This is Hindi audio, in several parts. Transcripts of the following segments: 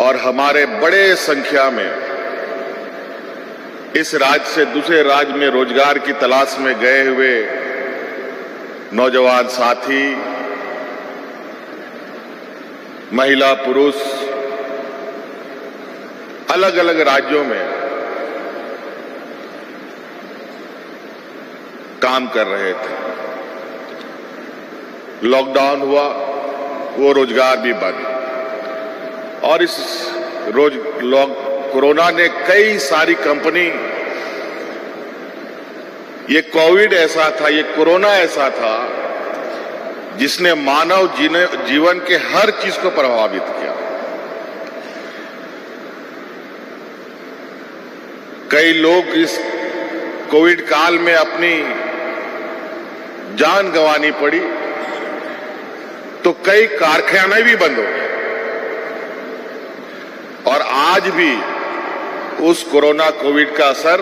और हमारे बड़े संख्या में इस राज्य से दूसरे राज्य में रोजगार की तलाश में गए हुए नौजवान साथी, महिला पुरुष अलग अलग राज्यों में काम कर रहे थे। लॉकडाउन हुआ, वो रोजगार भी बंद, और इस कोरोना ने कई सारी कंपनी, ये कोविड ऐसा था, ये कोरोना ऐसा था जिसने मानव जीवन के हर चीज को प्रभावित किया। कई लोग इस कोविड काल में अपनी जान गंवानी पड़ी, तो कई कारखाने भी बंद हो गए, और आज भी उस कोरोना कोविड का असर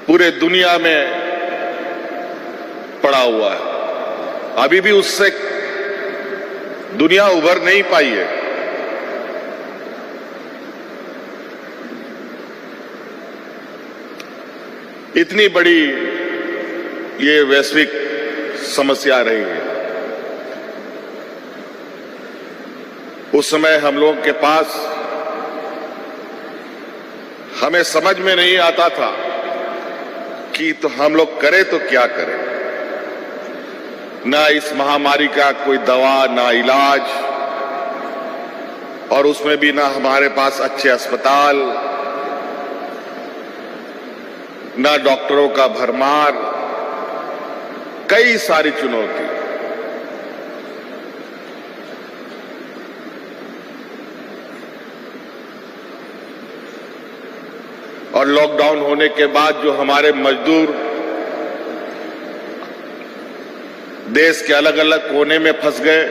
पूरे दुनिया में पड़ा हुआ है। अभी भी उससे दुनिया उभर नहीं पाई है। इतनी बड़ी ये वैश्विक समस्या रही है। उस समय हम लोगों के पास, हमें समझ में नहीं आता था कि तो हम लोग करें तो क्या करें। ना इस महामारी का कोई दवा, ना इलाज, और उसमें भी ना हमारे पास अच्छे अस्पताल, ना डॉक्टरों का भरमार, कई सारी चुनौती। और लॉकडाउन होने के बाद जो हमारे मजदूर देश के अलग अलग कोने में फंस गए,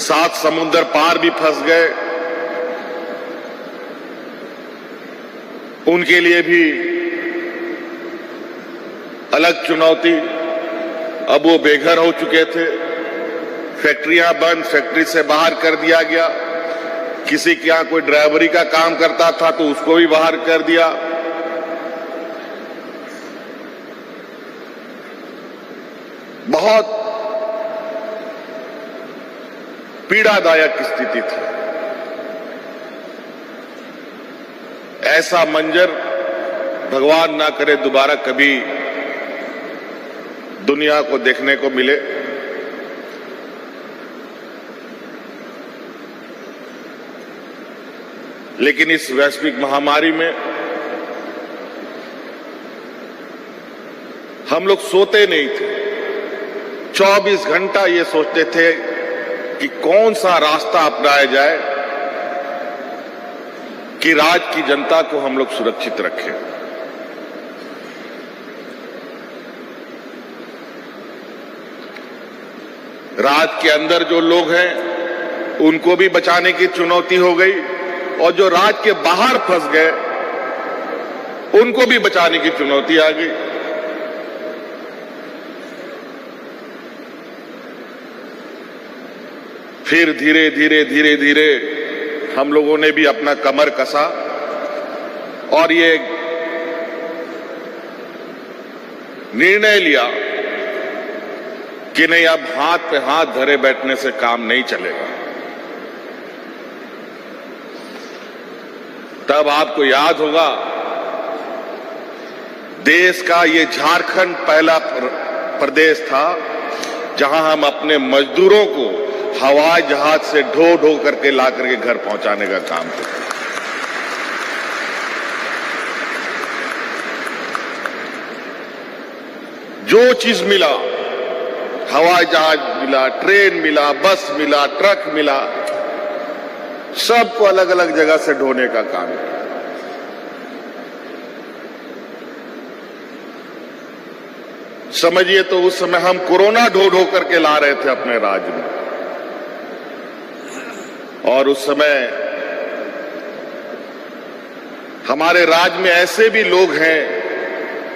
7 समुद्र पार भी फंस गए, उनके लिए भी अलग चुनौती। अब वो बेघर हो चुके थे, फैक्ट्रियां बंद, फैक्ट्री से बाहर कर दिया गया। किसी के यहां कोई ड्राइवरी का काम करता था तो उसको भी बाहर कर दिया। बहुत पीड़ादायक स्थिति थी। ऐसा मंजर भगवान ना करे दोबारा कभी दुनिया को देखने को मिले। लेकिन इस वैश्विक महामारी में हम लोग सोते नहीं थे। 24 घंटा ये सोचते थे कि कौन सा रास्ता अपनाया जाए कि राज्य की जनता को हम लोग सुरक्षित रखें। राज्य के अंदर जो लोग हैं उनको भी बचाने की चुनौती हो गई, और जो राज्य के बाहर फंस गए उनको भी बचाने की चुनौती आ गई। फिर धीरे धीरे हम लोगों ने भी अपना कमर कसा और ये निर्णय लिया कि नहीं, अब हाथ पे हाथ धरे बैठने से काम नहीं चलेगा। तब आपको याद होगा, देश का ये झारखंड पहला प्रदेश था जहां हम अपने मजदूरों को हवाई जहाज से ढो ढो करके ला करके घर पहुंचाने का काम करते। जो चीज मिला, हवाई जहाज मिला, ट्रेन मिला, बस मिला, ट्रक मिला, सबको अलग अलग जगह से ढोने का काम है। समझिए तो उस समय हम कोरोना ढो ढो करके ला रहे थे अपने राज्य में, और उस समय हमारे राज्य में ऐसे भी लोग हैं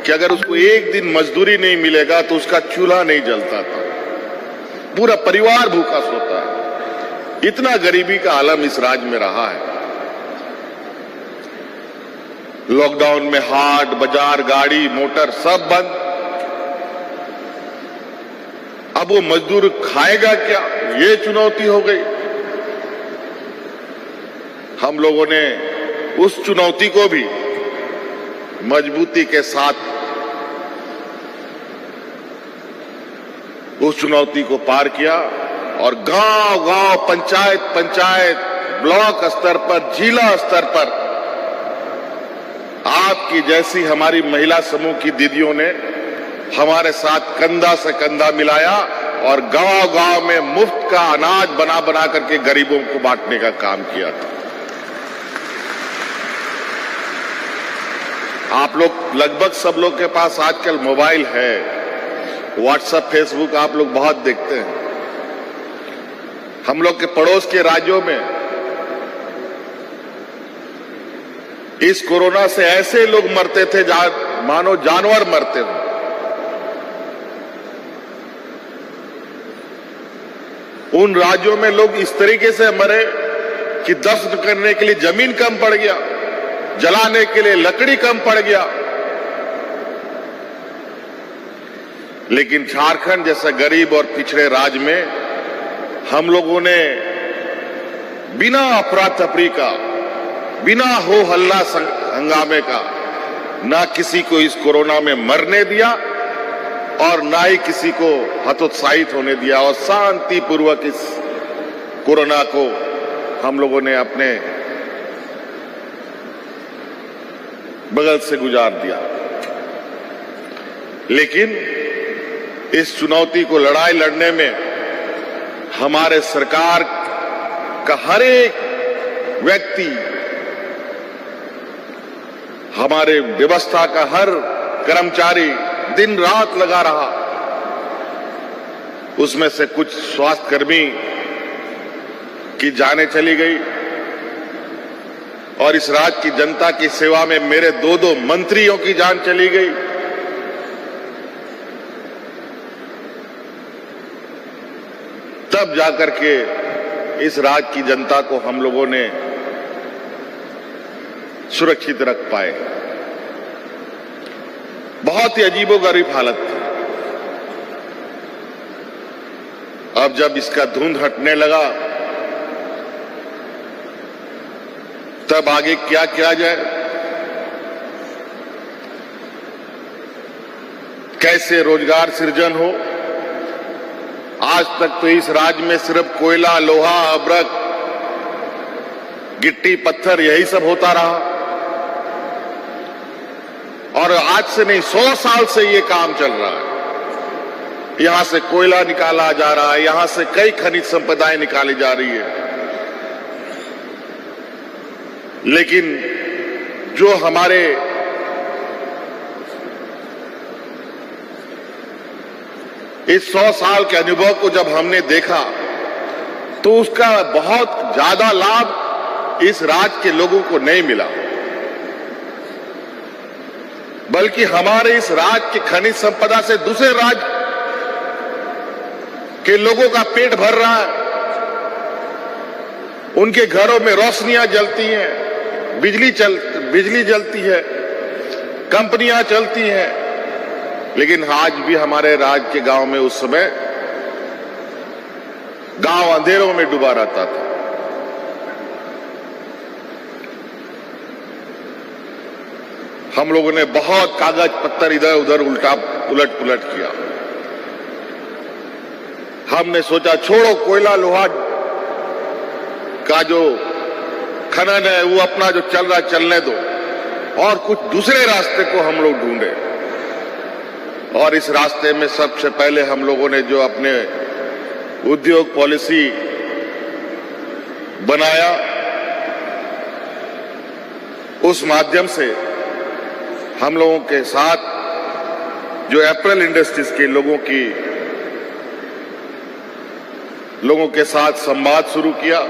कि अगर उसको एक दिन मजदूरी नहीं मिलेगा तो उसका चूल्हा नहीं जलता था। पूरा परिवार भूखा सोता है। इतना गरीबी का आलम इस राज्य में रहा है। लॉकडाउन में हाट बाजार गाड़ी मोटर सब बंद। अब वो मजदूर खाएगा क्या, ये चुनौती हो गई। हम लोगों ने उस चुनौती को भी मजबूती के साथ उस चुनौती को पार किया और गांव-गांव, पंचायत, ब्लॉक स्तर पर, जिला स्तर पर आपकी जैसी हमारी महिला समूह की दीदियों ने हमारे साथ कंधा से कंधा मिलाया और गांव-गांव में मुफ्त का अनाज बना बना करके गरीबों को बांटने का काम किया था। आप लोग लगभग सब लोग के पास आजकल मोबाइल है, व्हाट्सएप फेसबुक आप लोग बहुत देखते हैं। हम लोग के पड़ोस के राज्यों में इस कोरोना से ऐसे लोग मरते थे मानो जानवर मरते हो। उन राज्यों में लोग इस तरीके से मरे कि दफन करने के लिए जमीन कम पड़ गया, जलाने के लिए लकड़ी कम पड़ गया। लेकिन झारखंड जैसा गरीब और पिछड़े राज्य में हम लोगों ने बिना अफरा तफरी का, बिना हो हल्ला हंगामे का ना किसी को इस कोरोना में मरने दिया और ना ही किसी को हतोत्साहित होने दिया और शांतिपूर्वक इस कोरोना को हम लोगों ने अपने बगल से गुजार दिया। लेकिन इस चुनौती को लड़ाई लड़ने में हमारे सरकार का हर एक व्यक्ति, हमारे व्यवस्था का हर कर्मचारी दिन रात लगा रहा। उसमें से कुछ स्वास्थ्य कर्मी की जानें चली गई और इस राज्य की जनता की सेवा में मेरे दो मंत्रियों की जान चली गई। तब जाकर के इस राज्य की जनता को हम लोगों ने सुरक्षित रख पाए। बहुत ही अजीबोगरीब हालत थी। अब जब इसका धुंध हटने लगा तब आगे क्या किया जाए, कैसे रोजगार सृजन हो। आज तक तो इस राज्य में सिर्फ कोयला, लोहा, अब्रक, गिट्टी, पत्थर यही सब होता रहा और आज से नहीं 100 साल से ये काम चल रहा है। यहां से कोयला निकाला जा रहा है, यहां से कई खनिज संपदाएं निकाली जा रही है। लेकिन जो हमारे इस 100 साल के अनुभव को जब हमने देखा तो उसका बहुत ज्यादा लाभ इस राज्य के लोगों को नहीं मिला, बल्कि हमारे इस राज्य की खनिज संपदा से दूसरे राज्य के लोगों का पेट भर रहा है। उनके घरों में रोशनियां जलती हैं, बिजली जलती है, कंपनियां चलती हैं, लेकिन आज भी हमारे राज्य के गांव में उस समय गांव अंधेरों में डूबा रहता था। हम लोगों ने बहुत कागज पत्थर इधर उधर उलट पुलट किया। हमने सोचा छोड़ो, कोयला लोहा का जो खनन है वो अपना जो चल रहा चलने दो और कुछ दूसरे रास्ते को हम लोग ढूंढे। और इस रास्ते में सबसे पहले हम लोगों ने जो अपने उद्योग पॉलिसी बनाया, उस माध्यम से हम लोगों के साथ जो एप्पल इंडस्ट्रीज के लोगों के साथ संवाद शुरू किया।